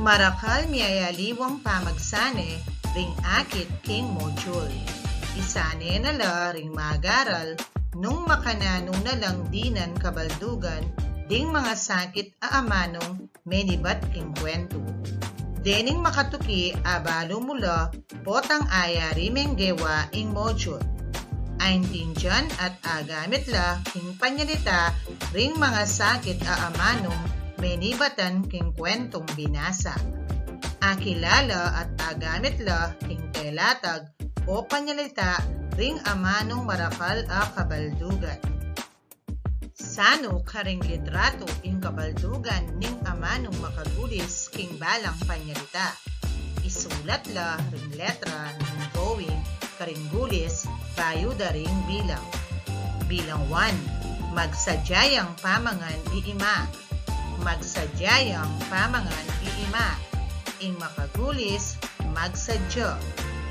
Marakal miyayaliwang pamagsane ring akit king module. Isane nala ring magaral nung makananong nalang dinan kabaldugan ding mga sakit aamanong menibat king kuwentu. Dening makatuki abalo mula potang ayari menggewa ing module. Aintinjan at agamit la king panyalita ring mga sakit aamanong menibatan king kwentong binasang. Akilala at agamit la king telatag o panyalita ring amanong marakal a kabaldugan. Sano karing litrato ing kabaldugan ning amanong makagulis king balang panyalita. Isulat la ring letra ning drawing karing gulis bayuda ring bilang. Bilang 1. Magsadyayang pamangan iima. Magsadyayang pamangan iima. Ing makagulis magsadya.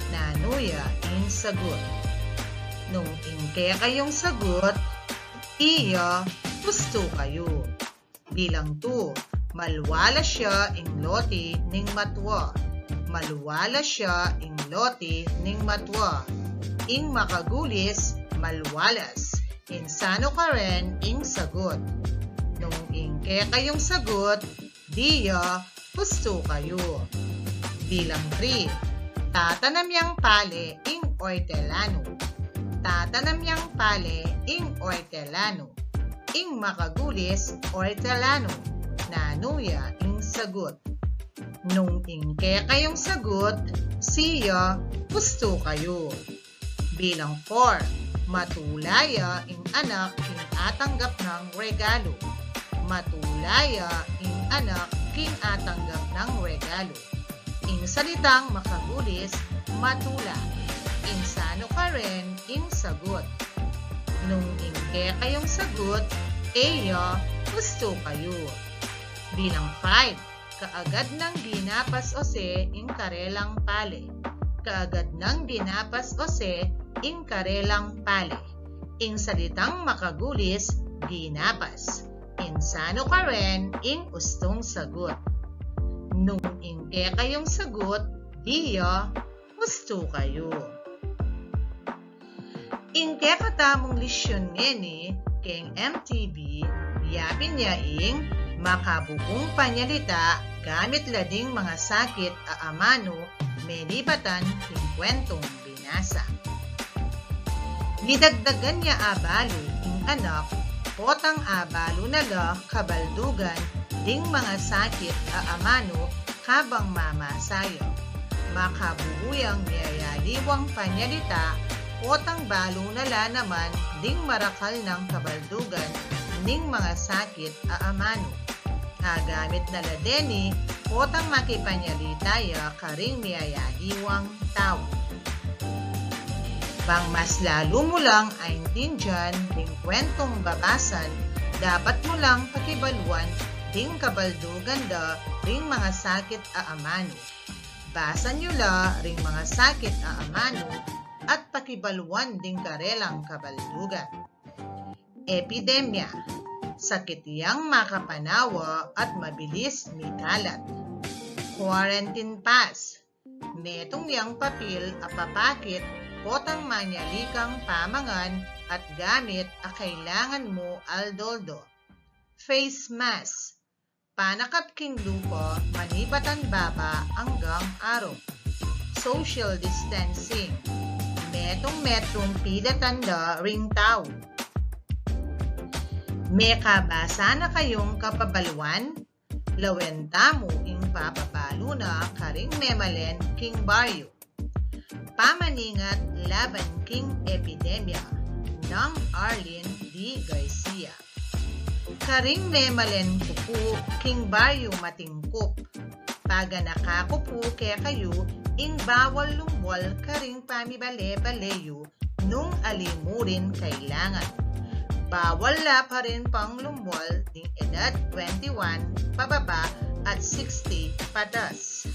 Nanuya ing sagot. Nung ingke kayong sagot, iya gusto kayo. Bilang 2. Malwala siya ing lote ning matwa. Malwala siya ing lote ning matwa. Ing makagulis malwalas. Insano ka rin ing sagot. Nung ingke kayong sagot, diya gusto kayo. Bilang 3. Tatanamyang pale ing ortelano. Tatanamyang pale ing ortelano. Ing makagulis ortelano. Nanuya ing sagot. Nung ingke kayong sagot, siya gusto kayo. Bilang 4. Matulaya ing anak king atanggap ng regalo. Matulaya ing anak king atanggap ng regalo. Ing salitang makagulis, matula. Insano ka rin ing sagot. Nung ingke kayong sagot, eya gusto kayo. Bilang 5. Kaagad nang ginapas ose ing karelang pale. Kaagad nang ginapas ose ing karelang pale. Ing salitang makagulis, ginapas. Insano ka rin ing ustong sagot. Nung ingke kayong sagot, diya gusto kayo. Ingke katamong lisyon ngeni keng MTB, yapin niya ing Makabuung panyalita gamit lading mga sakit Amanu, Menibatan king kwentong binasang. Nidagdagan niya abalo ing anak, potang abalo nala kabaldugan ding mga sakit Amanu habang mamasayo. Makabuuyang niyayaliwang panyalita, potang balo nala naman ding marakal ng kabaldugan ning mga sakit Amanu. Agamit na ladeni, potang makipanyalitaya karing niyayaliwang tao. Pang mas lalo mo lang aintindihan ding kwentong babasan, dapat mo lang pakibaluan ding kabaldugan da ring mga sakit Amanu. Basa nyo la ring mga sakit Amanu at pakibaluan ding karelang kabaldugan. Epidemya. Sakit yang makapanawa at mabilis mikalat. Quarantine pass. Metong yang papel apapakit potang manyalikang pamangan at gamit a kailangan mo aldoldo. Face mask. Panakap king lupo, manibatan baba hanggang araw. Social distancing. Metong pila tanda ring tao. May kabasa na kayong kapabaluan? Lawenta mo ing papapalo na karing memalen king baryo. Pamaningat laban king epidemya ng Arlene D. Garcia. Karing memalen kupu king baryo matingkup. Paga nakakupu kaya kayo ing bawal lumwal karing pamibale-baleyo nung alimurin kailangan. Bawal la pa rin pang lumwal ng edad 21 pababa at 60 patas.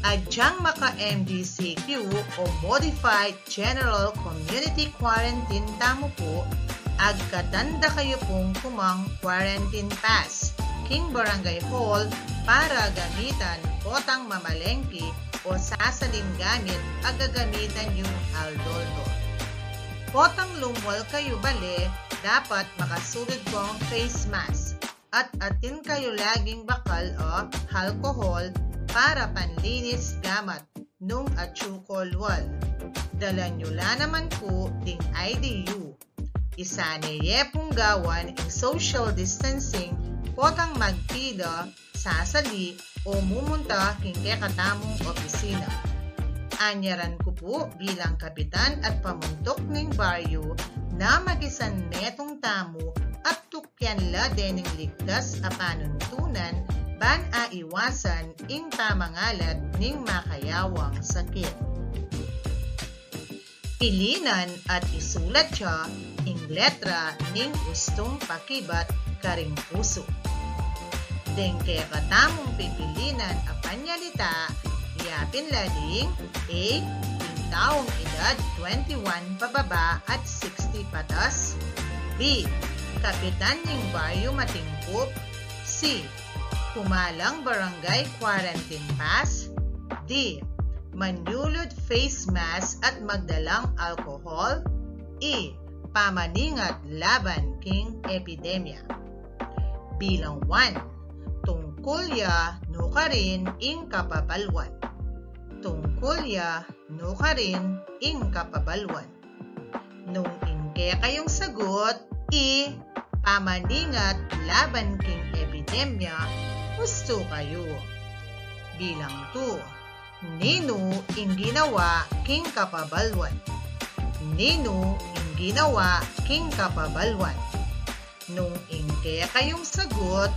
Adyang maka-MDCQ o Modified General Community Quarantine tamo po, agkatanda kayo pong kumang quarantine pass, King Barangay Hall, para gamitan potang mamalengki o sasaling gamit agagamitan yung aldoldo. Potang lumwal kayo bale, dapat makasulod kong face mask at atin kayo laging bakal o alcohol para panlinis gamat nung atsukolwal. Dala nyo la naman po ding IDU. Isaneye pong gawan ang social distancing potang magpila, sasali o mumunta kingke katamong opisina. Anyaran ko po bilang kapitan at pamuntok ng baryo na magisan netong tamo at tukyan la din ng ligtas a panuntunan ban a iwasan ing pamangalat ning makayawang sakit. Pilinan at isulat siya ing letra ning gustong pakibat karing puso. Dengke katamong pipilinan a panyalita, yapin lading A. Yung taong edad 21 pababa at 60 patas. B. Kapitan ng baryo matingkup. C. Kumalang barangay quarantine pass. D. Manulod face mask at magdalang alcohol. E. Pamaningat laban king epidemya. Bilang 1. Tungkulya no karin ing kapabalwan. Tungkulya no karin ing kapabalwan. Nung ingke kayong sagot, E. Pamaningat laban king epidemya, gusto kayo. Bilang 2. Nino ing ginawa king kapabalwan. Nino ing ginawa king kapabalwan. Nung ingke kayong sagot,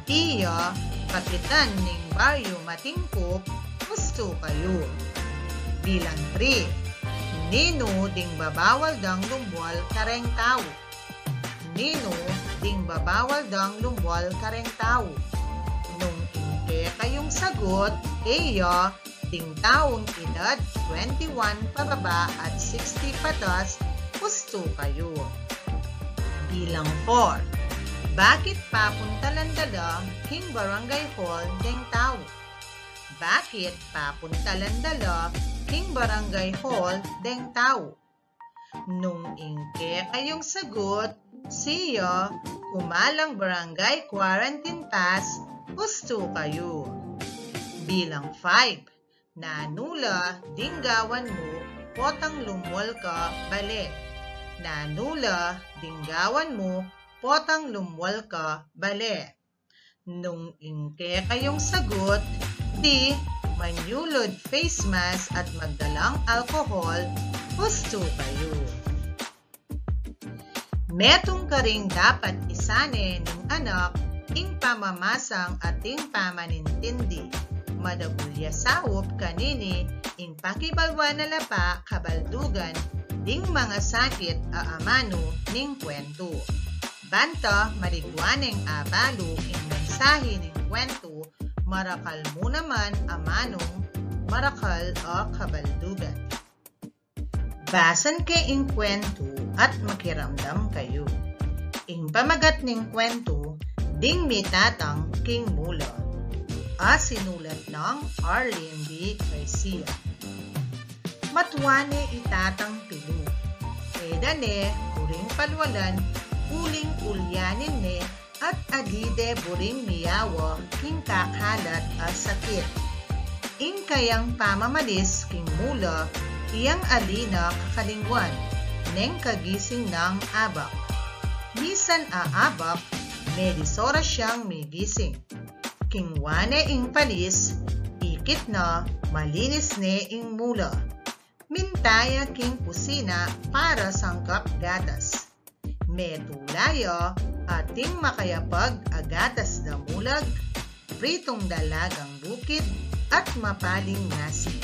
iya, kapitan ng baryo matingkop, gusto kayo. Bilang 3. Nino ding babawal dang lumwal kareng tao. Nino ding babawal dang lumwal kareng tao. Nung ingke kayong sagot, iya, ding taong edad 21 pababa at 60 patas, gusto kayo. Bilang 4. Bakit papuntalan dala king barangay hall deng tao? Bakit papuntalan dala king barangay hall deng tao? Nung ingke kayong sagot, siya, kumalang barangay quarantine pass, gusto kayo. Bilang 5. Nanula dinggawan mo, potang lumwal ka bale. Nanula dinggawan mo, potang lumwal ka bale. Nung ingke kayong sagot, D. Manulod face mask at magdalang alcohol, gusto kayo. Metong ka ring dapat isane ng anak ing pamamasang ating pamanintindi. Madagulya saop kanini ing pakibalwa na lapa kabaldugan ding mga sakit a Amanu ning Kuwentu. Banta marigwaneng abalo ing mensahe ning Kuwentu, marakal mo naman Amanong marakal o kabaldugan. Basan kay ing Kuwentu at makiramdam kayo. Ing pamagat ning Kuwentu, ding mitatang king mula. Sinulat ng Arlene B. Garcia. Matwane itatang pilu. Edane, buring palwalan, uling ulyanin ne, at adide buring miyawa, king kakalat at sakit. Ing kayang pamamalis king mula, iyang alina kakalingwan, neng kagising ng abak. Misan aabak, medisora siyang migising. King wane ing palis, ikit na, malinis ne ing mula. Mintaya king kusina para sangkap gatas. Metulaya ating makayapag agatas na mulag, pritong dalagang bukid at mapaling nasi.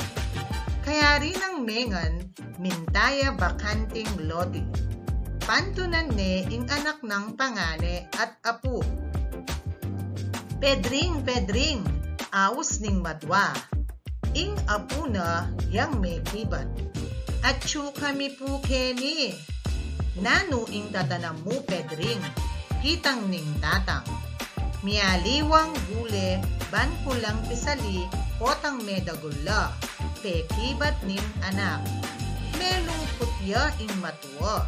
Kaya rin ang mengan, mintaya bakanting lodi. Pantunan ne ing anak ng pangane at apu. Pedring, pedring, awos ning matwa. Ing apu na yang may kibat. At chu kami po keni. Nano ing tatanam mo pedring, kitang ning tatang. mialiwang gule, ban kulang pisali, potang medagula, pekibat ning anak. Melong putya ing matuwa,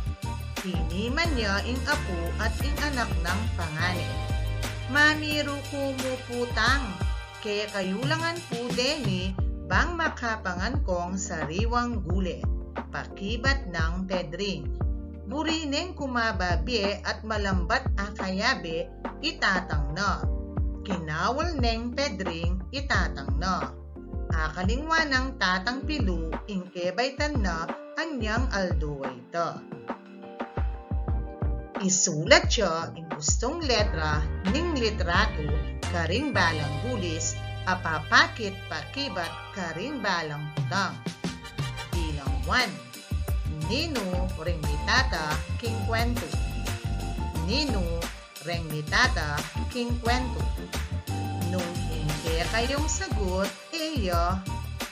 tiniman niya ing apo at ing anak ng panganay. Mamiru kumuputang, kaya kayulangan po deni, bang makapangan kong sariwang gule, pakibat ng pedring. Burineng kumababi at malambat akayabe, itatang na. Kinawal neng pedring, itatang na. Akalingwa ng tatang pilu, ingkebaitan na, anyang alduway ta. Isulat siya ing gustong letra ning litrato, karing balang gulis, apapakit pakibat karing balang putang. Bilang 1. Nino reng mitata king Kuwentu. Nino reng mitata king Kuwentu. Nung hindi kayong sagot, iya,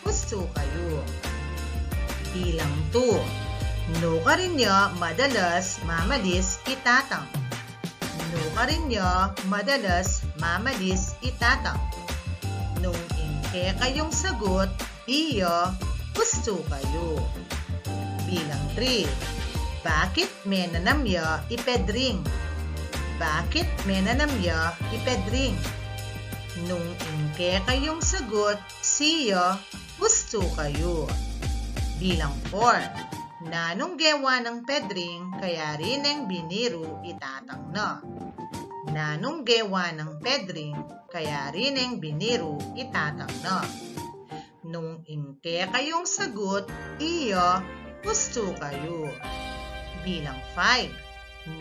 gusto kayo. Bilang 2. No ka rin niya madalas mamalis itatang. No ka rin niya madalas mamalis itatang. Nung hindi kayong sagot, iya, gusto kayo. Bilang 3. Bakit menanamya ipedring? Bakit menanamya ipedring? Nung ingke kayong sagot, siya, gusto kayo. Bilang 4. Nanong gewa ng pedring, kaya rin ang biniru itatang na. Nanong gewa ng pedring, kaya rin ang biniru itatang na. Nung ingke kayong sagot, iya, gusto kayo. Bilang 5.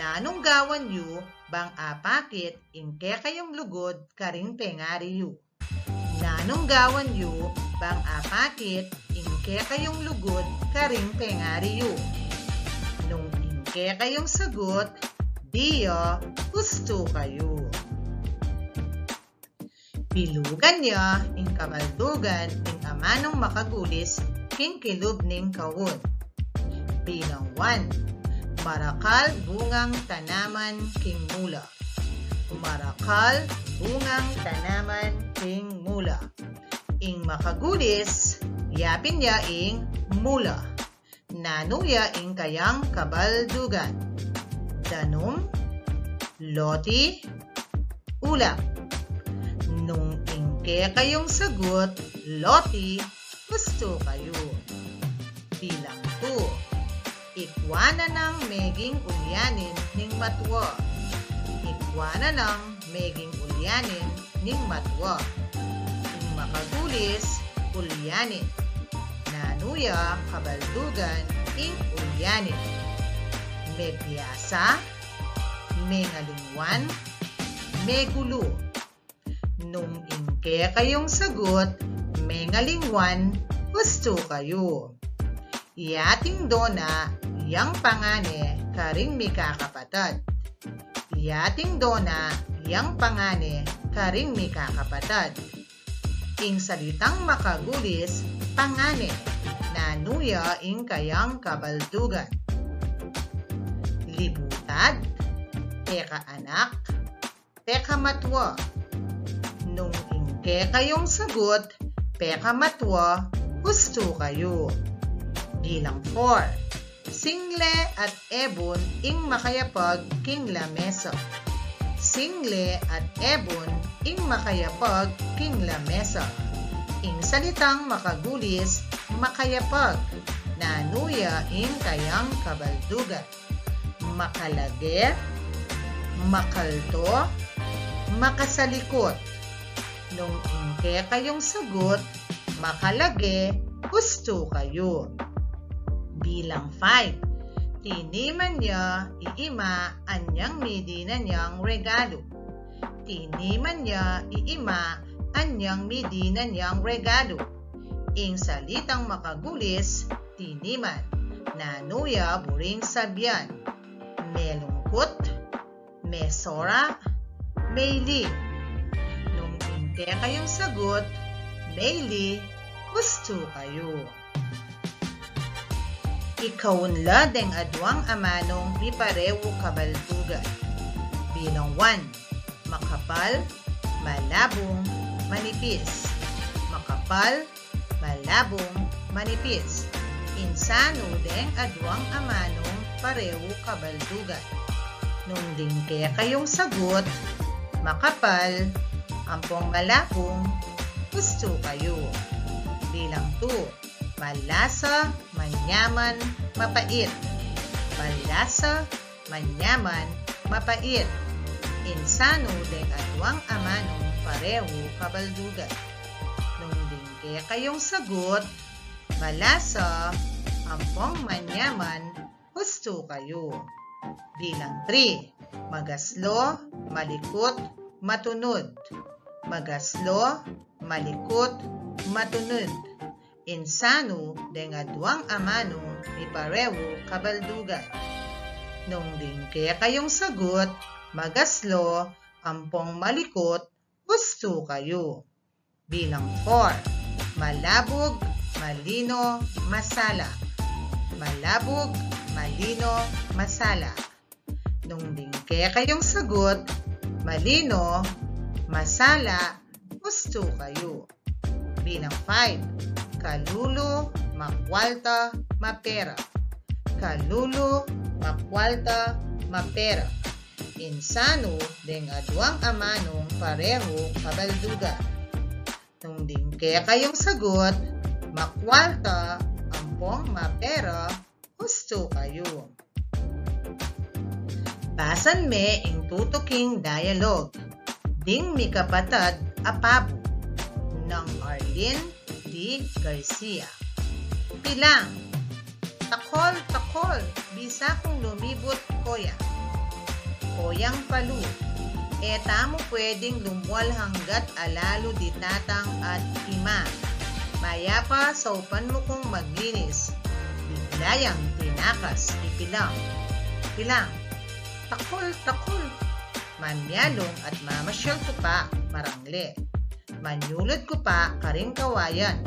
Nanong gawan yu, bang apakit, ingke kayong lugod, karing pengari yu. Nanong gawan yu, bang apakit, ingke kayong lugod, karing pengari yu. Nung ingke kayong sagot, diya, gusto kayo. Bilugan niya, ing kabaldugan, ing amanong makagulis, king kilub ning kawon. Bilang 1. Marakal bungang tanaman king mula. Marakal bungang tanaman king mula. Ing makagulis, yapin niya ing mula. Nanuya ing kayang kabaldugan. Danum, loti, ulap. Nung ingke kayong sagot, loti, gusto kayo. Bilang 2. Ikwana ng meging ulyanin ning matwa. Ikwana ng meging ulyanin ning matwa. Ing makagulis, ulyanin. Nanuya kabaldugan ing ulyanin. May piyasa, may ngalingwan, may gulo. Nung ingke kayong sagot, may ngalingwan, gusto kayo. Iyating dona, yang pangane, karing mikakapatad. Iyating dona, yang pangane, karing mikakapatad. Ing salitang makagulis, pangane, nanuya ing kayang kabaldugan. Libutad, teka anak, teka matwa. Nung ingke kayong sagot, peka matwa, gusto kayo. Bilang 4. Single at ebon ing makayapag king lamesa. Single at ebon ing makayapag king lamesa. Ing salitang makagulis, makayapag, nanuya ing kayang kabaldugan. Makalage, makalto, makasalikot. Nung ingke kayong sagot, makalage, gusto kayo. Bilang 5. Tiniman niya, iima, anyang midina niyang regalo. Tiniman niya, iima, anyang midina niyang regalo. Ing salitang makagulis, tiniman, nanuya buring sabyan. May lungkot, may sora, may li. Nung ingke kayong sagot, may li, gusto kayo. Ikaunla deng adwang amanong biparewo kabaltugan. Bilang 1. makapal, malabong, manipis. Makapal, malabong, manipis. Insano deng adwang amanong pareho kabaldugan. Nung dingke kayong sagot, makapal, ampong malabong, gusto kayo. Bilang 2, malasa, manyaman, mapait. Malasa, manyaman, mapait. Insano deng adwang amanong pareho kabaldugan. Nung dingke kayong sagot, malasa, ampong manyaman, gusto kayo. Bilang 3, magaslo, malikot, matunod. Magaslo, malikot, matunod. Insano deng adwang amano ni pareho kabaldugan. Nung dingke kayong sagot, magaslo, ampong malikot, gusto kayo. Bilang 4, malabog, malino, masala. Malabog, malino, masala. Nung dingke kayong sagot, malino, masala, gusto kayo. Bilang 5, kalulo, makwalta, mapera. Kalulo, makwalta, mapera. Insano deng adwang amanong pareho kabaldugan. Nung dingke kayong sagot, makwalta, ampong mapera, gusto kayo. Basan me ing tutuking dialogue. Ding mi kapatad apabo ng Arlene D. Garcia. Pilang, takol, takol, bisa kong lumibot, koya. Koyang palu, tamo pwedeng lumuwal hanggat alalo di tatang at ima. Maya pa sa upan mo kong maglinis. Biglayang tinakas, ipilang. Pilang, takol, takol. Manyalong at mamasyal ko pa, marangle. Manyulod ko pa, karing kawayan.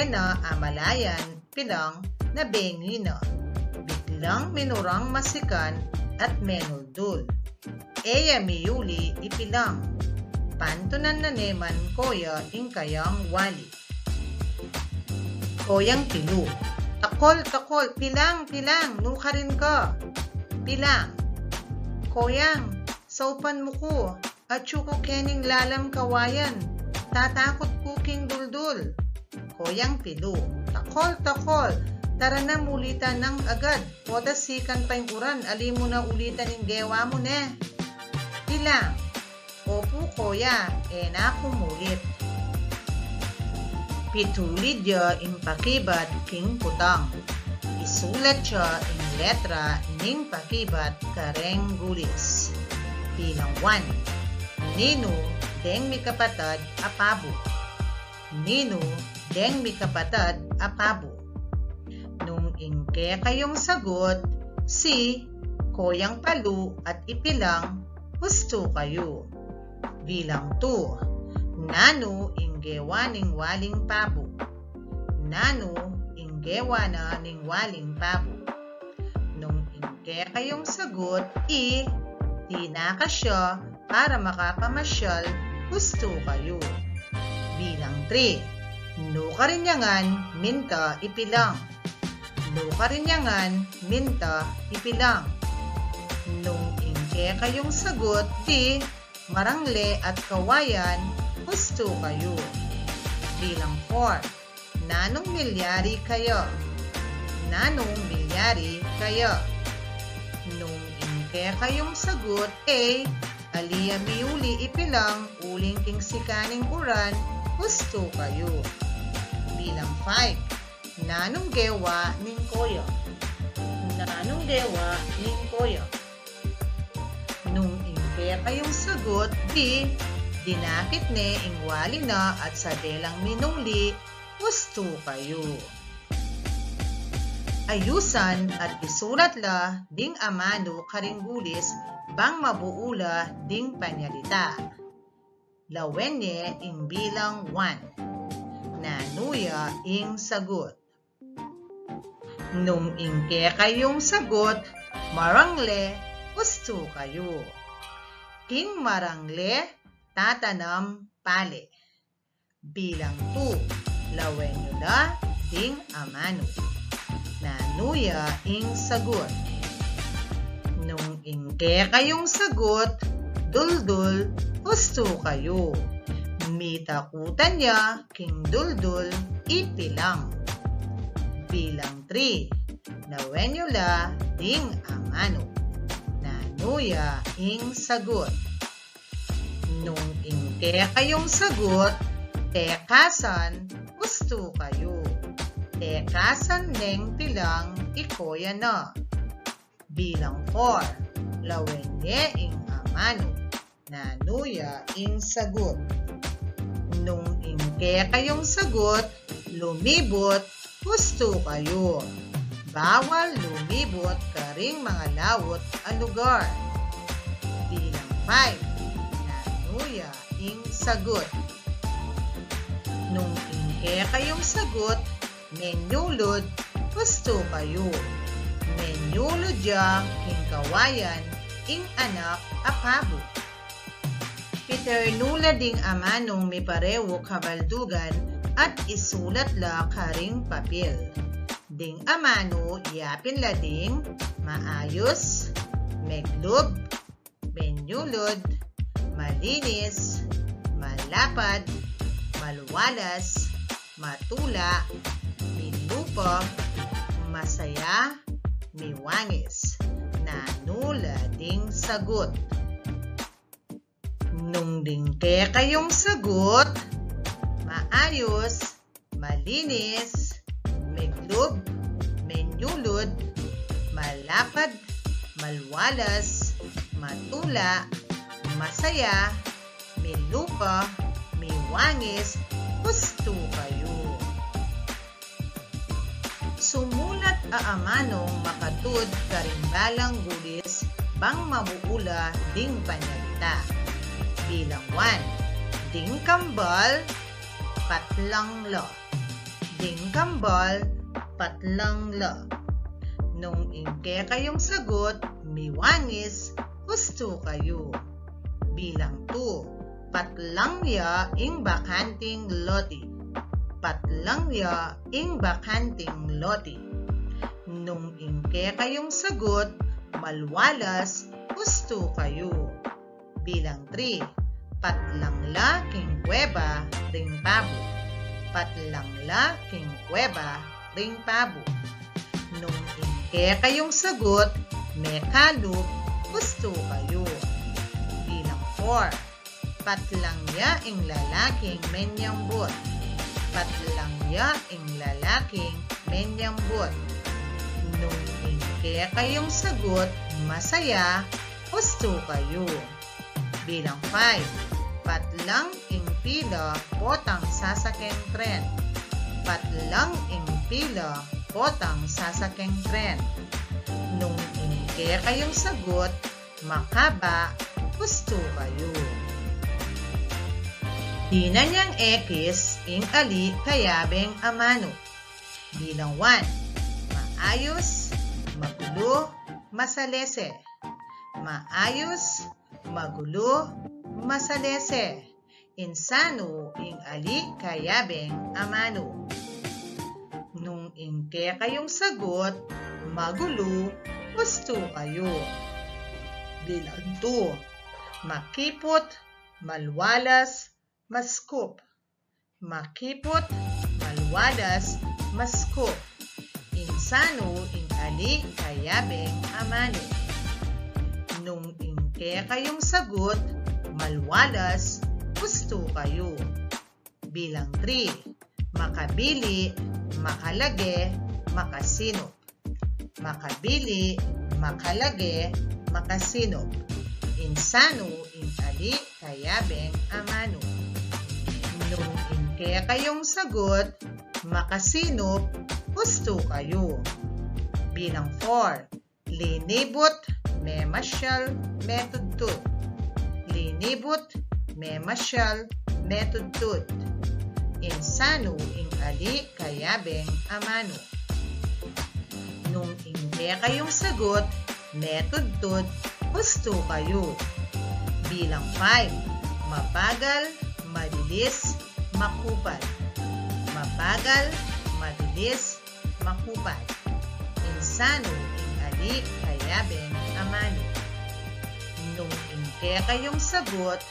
Na amalayan, pilang, na bengi na. Biglang minurang masikan at menuldul. Eya miyuli, ipilang. Pantunan na neman, koya, ingkayang wali. Koyang pilu. Takol, takol, pilang, pilang, nukarin ka. Pilang. Koyang, saupan mo ko, at syuko kening lalam kawayan, tatakot kuking duldul. Koyang pilu. Takol, takol, tara na mulitan ng agad, poda sikan pa yung uran, ali mo na ulitan yung gewa mo ne. Pilang. Opo, koya, na kumulit. Pitulid ya impakibat king putang. Isulat siya in letra ning pakibat kareng gulis. Bilang 1, Nino deng mi kapatad apabo. Nino deng mi kapatad apabo. Nung ingke kayong sagot, si, koyang palu at ipilang, gusto kayo. Bilang 2, Nano inggewa ning waling pabo. Nano inggewa na ning waling pabo. Nung ingke kayong sagot, tinaka siya para makapamasyal, gusto kayo. Bilang 3, nukarinyangan, minta, ipilang. Nukarinyangan, minta, ipilang. Nung ingke kayong sagot, marangle at kawayan, gusto kayo. Bilang 4, nanong milyari kayo. Nanong milyari kayo. Nung ingke kayong sagot, aliya miuli ipilang, uling king sikaning uran, gusto kayo. Bilang 5, nanong gewa ning koyo. Nanong gewa ning koyo. Nung ingke kayong sagot, dinakit ne ingwali na at sa delang minungli, gusto kayo. Ayusan at isulat la ding Amanu karinggulis bang mabuula ding Panyalita. Lawenye ing bilang 1. Nanuya ing sagot. Nung ingke kayong sagot, marangle, gusto kayo. king marangle tatanam pale. Bilang 2, lawenyula ding amanu. Nanuya ing sagot. Nung ingke kayong sagot, duldul, husto kayo. Mitakutan niya, king duldul, ipilang. Bilang 3, nawenyula ding amanu. Nanuya ing sagot. Nung ingke kayong sagot, tekasan, gusto kayo. Tekasan neng tilang ikoya na. Bilang 4, lawenye ing amanu. Nanuya ing sagot. Nung ingke kayong sagot, lumibot, gusto kayo. Bawal lumibot karing mga lawot ang lugar. Bilang 5, nanuya ing sagot. Nung ingke kayong sagot, menyulod, gusto kayo. Menyulod ya, king kawayan, ing anak apabo. Piternula ding amanong may parewo kabaldugan at isulat la karing papel. Ding amano, yapin la ding maayos, meglub, menyulod, malinis, malapad, malwalas, matula, milupa, masaya, miwangis. Nanula ding sagot. Nung dingke kayong sagot, maayos, malinis, meglub, menyulod, malapad, malwalas, matula, masaya, milupa, miwangis, gusto kayo. Sumulat aamanong makatud karimbalang gulis bang mamuula ding panyalita. Bilang 1, ding kambal, patlang la. Ding kambal, patlang la. Nung ingke kayong sagot, miwangis, gusto kayo. Bilang 2, patlang ya ing bakanting loti. Patlang ya ing bakanting loti. Nung ingke kayong sagot, malwalas, gusto kayo. Bilang 3, patlang la king kuweba ring pabo. Patlang la king kuweba ring pabo. Nung ingke kayong sagot, mekalup, gusto kayo. Bilang 4, patlang ya ing lalaking menyambot. Patlang ya ing lalaking menyambot. Nung ingke kayong sagot, masaya, gusto kayo. Bilang 5, patlang ing pila, potang sasakeng tren. Patlang ing pila, potang sasakeng tren. Nung ingke kayong sagot, makaba, gusto kayo. Di na niyang ekis ing ali kayabeng amano. Bilang 1, maayos, magulo, masalese. Maayos, magulo, masalese. Insano ing ali kayabeng amano. Nung ingke kayong sagot, magulo, gusto kayo. Bilang 2, makipot, malwalas, maskup. Makipot, malwalas, maskup. Insano ing ali kayabeng amano. Nung ingke kayong sagot, malwalas, gusto kayo. Bilang 3, makabili, makalage, makasinop. Makabili, makalage, makasinop. Insano ing ali kayabeng amano. Nung ingke kayong sagot, makasinop, gusto kayo. Bilang 4, linibot, memasyal, metudtud. Linibot, memasyal, metudtud. Insano ing ali kayabeng amano. Nung ingke kayong sagot, metudtud, gusto kayo. Bilang 5. Mabagal, mabilis, makupad. Mabagal, mabilis, makupad. Insano, ingali, kayabeng, amanu. Nung ingke kayong sagot,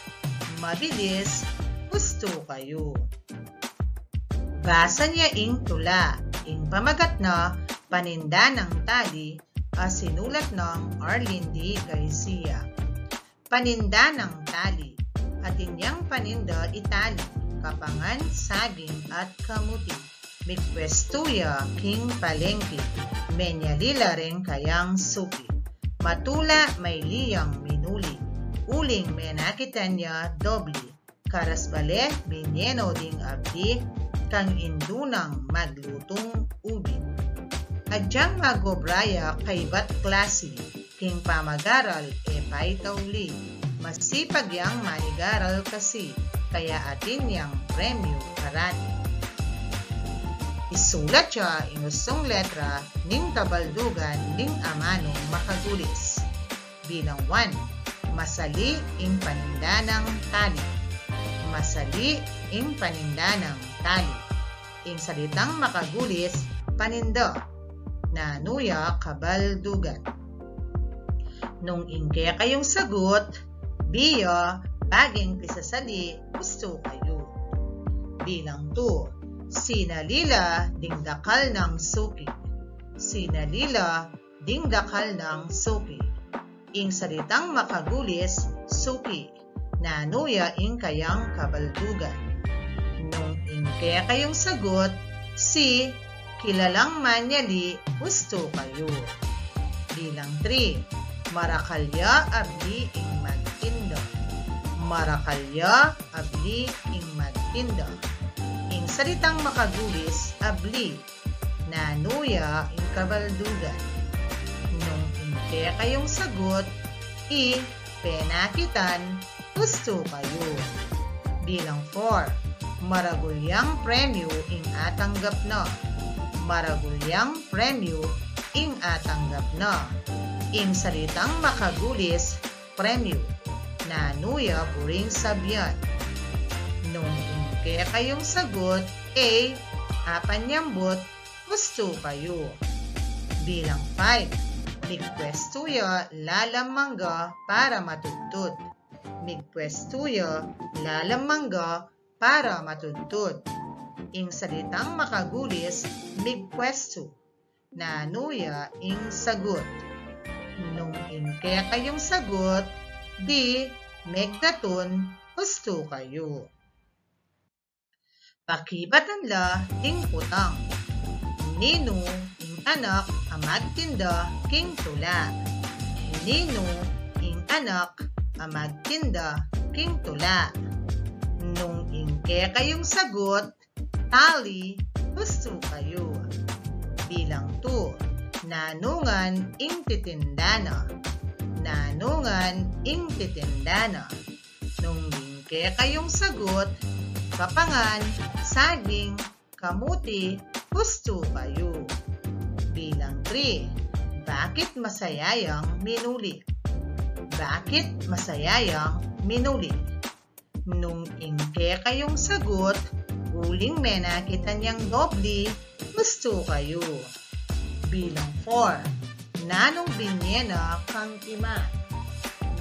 mabilis, gusto kayo. Basa niya ing tula, ing pamagat na paninda ng tali, sinulat ng Arlene D. Garcia. Paninda ng tali, at inyang paninda itali, kapangan, saging at kamuti. Mikwestuya king palengke, menyalila rin kayang suki. Matula may liyang minuli, uling menakitan niya dobli. Karasbale binyeno ding abdi, kang indunang maglutong ubi. Adyang magobraya kaybat klase, king pamagaral paitawli. Masipag yang manigaral kasi, kaya atin yang premyo karani. Isulat siya inusong letra ning kabaldugan ning Amanu makagulis. Bilang 1. Masali ing paninda ng tali. Masali ing paninda ng tali. Ing salitang makagulis, paninda. Nanuya kabaldugan. Nung ingke kayong sagot, biya, baging pisasali, gusto kayo. Bilang 2. Sinalila, dingdakal ng suki. Sinalila, dingdakal ng suki. Ing salitang makagulis, suki. Nanuya ing kayang kabaldugan. Nung ingke kayong sagot, si, kilalang manyali, gusto kayo. Bilang 3. Marakalya abli ing magtinda. Marakalya abli ing magtinda. Ing salitang makagulis, abli. Nanuya ing kabaldugan. Nung ingke kayong sagot, i, penakitan, gusto kayo. Bilang 4. Maragulyang premyo ing atanggap na. Maragulyang premyo ing atanggap na. Ing salitang makagulis, premyo. Nanuya puring sabyan. Nung ingke kayong sagot, A, apanyambot, gusto kayo. Bilang 5. Migpwestuya lalamangga para matudtod. Migpwestuya lalamangga para matudtod. Ing salitang makagulis, migpwesto. Nanuya ing sagot. Nung ingke kayong sagot, di, megdaton, gusto kayo. Pakibatanla ing putang. Nino ing anak amagtinda king tula. Nino ing anak amagtinda king tula. Nung ingke kayong sagot, tali, gusto kayo. Bilang 2. Nanungan ing titindana. Nanungan ing titindana. Nung ingke kayong sagot, kapangan, saging, kamuti, gusto kayo. Bilang 3. Bakit masayayang minuli? Bakit masayayang minuli? Nung ingke kayong sagot, uling menakitan niyang dobli, gusto kayo. Bilang 4. Nanong binyena kang ima.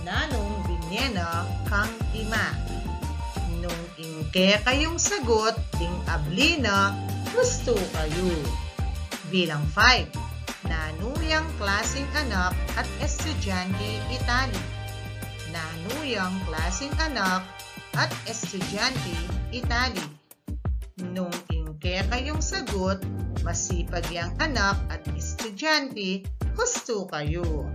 Nanong binyena kang ima. Nung ingke kayong sagot, ding abli na, gusto kayo. Bilang 5. Nanuyang klaseng anak at estudyante Itali. Nanuyang klaseng anak at estudyante Itali. Nung ingke kayong sagot, masipag yang anak at estudyante, gusto kayo.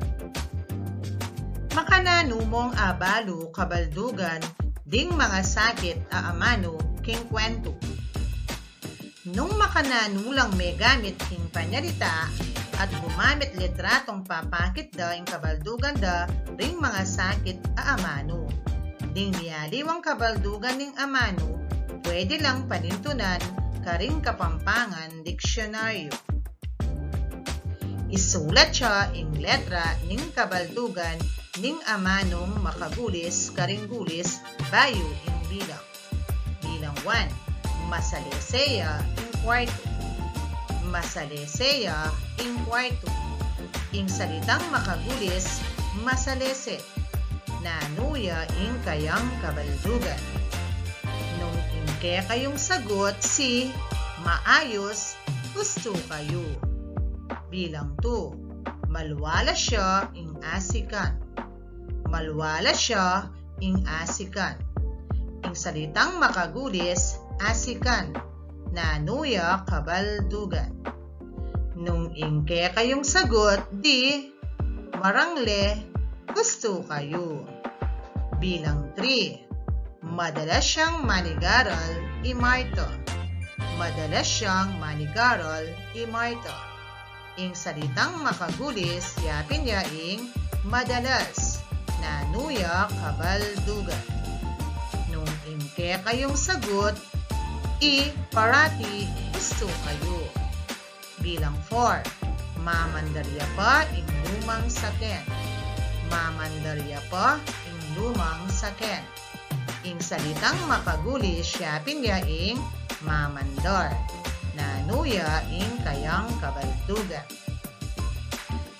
Makananumong abalo kabaldugan, ding mga sakit Amanu king Kuwentu. Nung makananulang may gamit king Panyalita, at gumamit litratong papakit da ing kabaldugan da ring mga sakit Amanu. Ding niyaliwang kabaldugan ning Amanu, pwede lang panintunan karing Kapampangan diksyonaryo. Isulat siya ing letra ning kabaldugan ning amanong makagulis karinggulis bayo ing bilang. Bilang 1, masaleseya ing kwarto. Masaleseya ing kwarto. Ing salitang makagulis, masalese. Nanuya ing kayang kabaldugan. Nung ingke kayong sagot si maayos, gusto kayo. Bilang 2, malwala siya ing asikan. Malwala siya ing asikan. Ing salitang makagulis, asikan. Nanuya kabaldugan. Nung ingke kayong sagot di marangle, gusto kayo. Bilang 3, madalas siyang manigaral imarto. Madalas siyang manigaral imarto. Ing salitang makagulis, yapin niya ing madalas. Nanuya kabaldugan. Nung ingke kayong sagot, parati gusto kayo. Bilang 4, mamandarya pa ing lumang saken. Mamandarya pa ing lumang saken. Ing salitang makagulis, yapin niya ing mamandar. Nanuya ing kayang kabaldugan.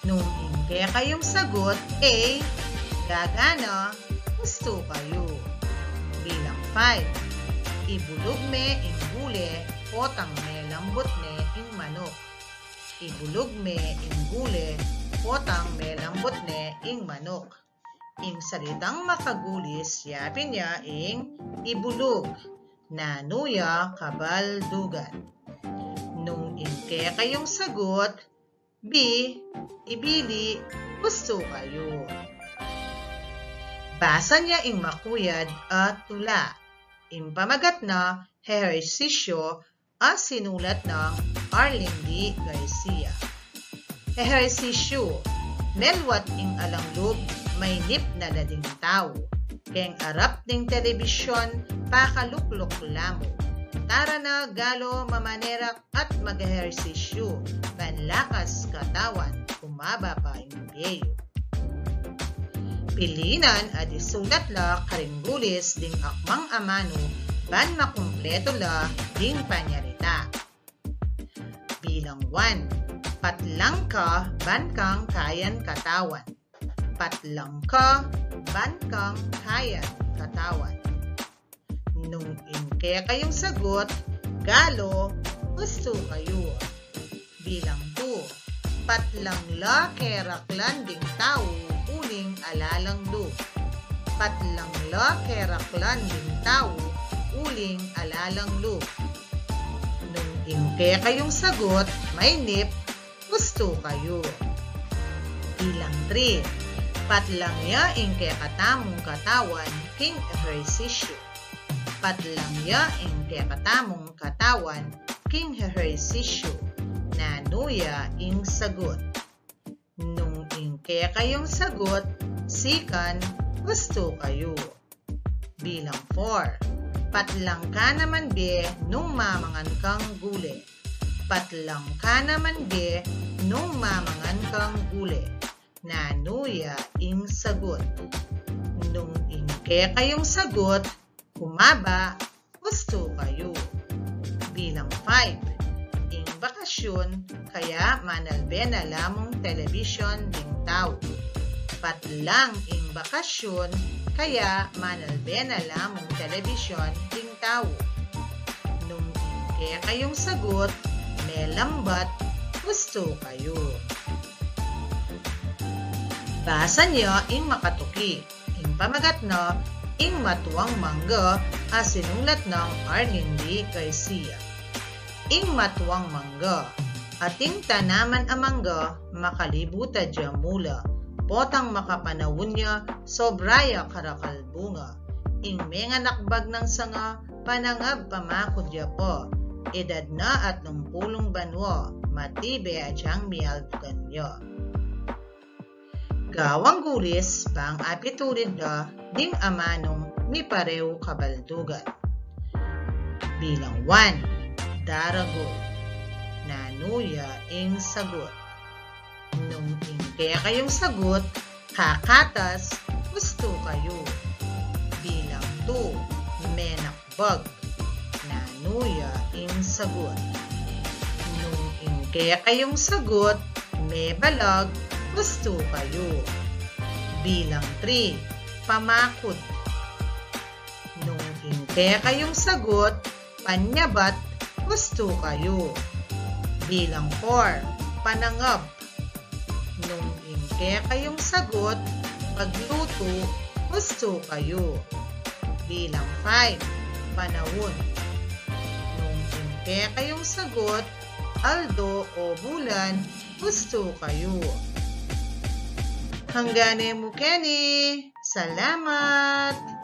Nung ingke kayong sagot, gagana, gusto kayo. Bilang 5, ibulog me ing gule, potang me lambot ne ing manok. Ibulog me ing gule, potang me lambot ne ing manok. Ing salitang makagulis, yapin niya ing ibulog. Nanuya kabaldugan. Nung ingke kayong sagot, ibili, gusto kayo. Basa niya ing makuyad at tula. Ing pamagat na ehersisyo sinulat ng Arlindy Garcia. Ehersisyo, melwat ing alanglog, may nip na lading tao. Keng arap ning telebisyon, pakaluklok lamo. Tara na galo mamanerak at mag-ehersisyo. Panlakas katawan, umaba pa ing biyeyo. Pilinan at isulat la karinggulis ding akmang amanu, ban makumpleto la ding panyalita. Bilang 1, patlang ka, ban kang kayan katawan. Patlang ka, ban kang kayan katawan. Nung ingke kayong sagot, galo, gusto kayo. Bilang 2, patlang la keraklan ding tao, uling alalang do. Patlang la keraklan ding tao, uling alalang lo. Nung ingke kayong sagot, may nip, gusto kayo. Bilang 3, patlang ya ingke katamong katawan, king ehersisyo. Patlang ya ingke katamong katawan, king ehersisyo. Nanuya ing sagot. Nung ingke kayong sagot, sikan, gusto kayo. Bilang 4, patlang ka naman be nung mamangan kang gule. Patlang ka naman be nung mamangan kang gule. Nanuya ing sagot. Nung ingke kayong sagot, kumaba, gusto kayo. Bilang 5, ing bakasyon, kaya manalbe na lamong telebisyon ding tao. Patlang ing bakasyon, kaya manalbe na lamong telebisyon ding tao. Nung ingke kayong sagot, may lambat, gusto kayo. Basa niya ing makatuki, ing pamagat na ing matuwang mangga sinulat ng Arlindy Garcia. Ing matuwang mangga, ating tanaman ang mangga, makalibuta dya mula, potang makapanawon niya, sobraya karakalbunga. Ing mga nakbag ng sanga, panangab pamakod dya po, edad na at numpulong banwa, matibe at siyang mialdugan niya. Gawang gulis, pang apitulid na, ding amanong ni parew kabaldugan. Bilang 1, daragol. Nanuya ing sagot. Nung ingke kayong sagot, Kakatas, gusto kayo. Bilang 2, menakbag. Nanuya ing sagot. Nung ingke kayong sagot, may balag, gusto kayo. Bilang 3, pamakot. Nung ingke kayong sagot, panyabat, gusto kayo. Bilang 4, panangab. Nung ingke kayong sagot, pagluto, gusto kayo. Bilang 5, panahon. Nung ingke kayong sagot, aldo o bulan, gusto kayo. Hanggang mukeni. Salamat!